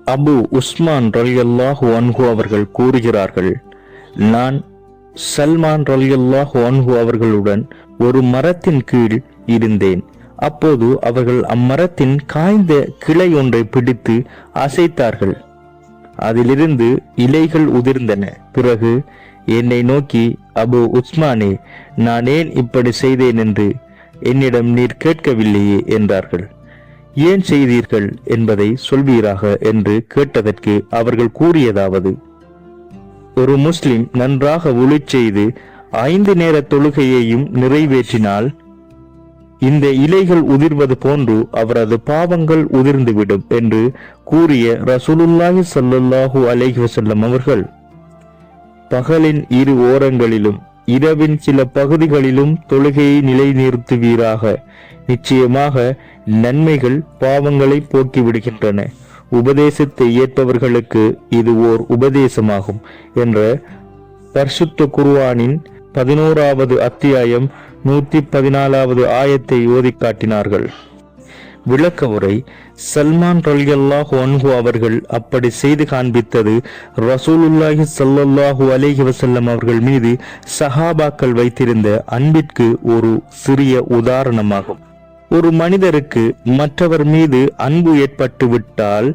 அபு உஸ்மான் ரலியல்லாஹு அன்ஹு அவர்கள் கூறுகிறார்கள், நான் சல்மான் ரலியல்லாஹு அன்ஹு அவர்களுடன் ஒரு மரத்தின் கீழ் இருந்தேன். அப்போது அவர்கள் அம்மரத்தின் காய்ந்த கிளை ஒன்றை பிடித்து அசைத்தார்கள். அதிலிருந்து இலைகள் உதிர்ந்தன. பிறகு என்னை நோக்கி, அபு உஸ்மானே, நான் ஏன் இப்படி செய்தேன் என்று என்னிடம் நீர் கேட்கவில்லையே என்றார்கள். ஏன் செய்தீர்கள் என்பதை சொல்வீராக என்று கேட்டதற்கு அவர்கள் கூறியதாவது, ஒரு முஸ்லிம் நன்றாக ஒளி செய்து 5 நேர தொழுகையையும் நிறைவேற்றினால் இந்த இலைகள் உதிர்வது போன்று அவரது பாவங்கள் உதிர்ந்துவிடும் என்று கூறிய ரசூலுல்லாஹி ஸல்லல்லாஹு அலைஹி வஸல்லம் அவர்கள், பகலின் 2 ஓரங்களிலும் இரவின் சில பகுதிகளிலும் தொழுகையை நிலைநிறுத்துவீராக. நிச்சயமாக நன்மைகள் பாவங்களை போக்கிவிடுகின்றன. உபதேசத்தை ஏற்பவர்களுக்கு இது ஓர் உபதேசமாகும் என்ற பரிசுத்த குர்ஆனின் 11வது அத்தியாயம் 114வது ஆயத்தை ஓதி காட்டினார்கள். விளக்க உரை: சல்மான் ரலியல்லாஹு அன்ஹு அவர்கள் அப்படி செய்து காண்பித்தது ரசூலுல்லாஹி ஸல்லல்லாஹு அலைஹி வஸல்லம் அவர்கள் மீது சஹாபாக்கள் வைத்திருந்த அன்பிற்கு ஒரு சிறிய உதாரணமாகும். ஒரு மனிதருக்கு மற்றவர் மீது அன்பு ஏற்பட்டு விட்டால்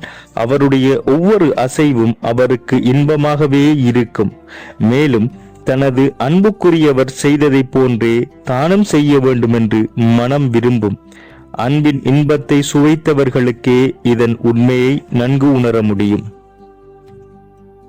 அவருடைய ஒவ்வொரு அசைவும் அவருக்கு இன்பமாகவே இருக்கும். மேலும் தனது அன்புக்குரியவர் செய்ததை போன்றே தானும் செய்ய வேண்டும் என்று மனம் விரும்பும். அன்பின் இன்பத்தை சுவைத்தவர்களுக்கே இதன் உண்மையை நன்கு உணர முடியும்.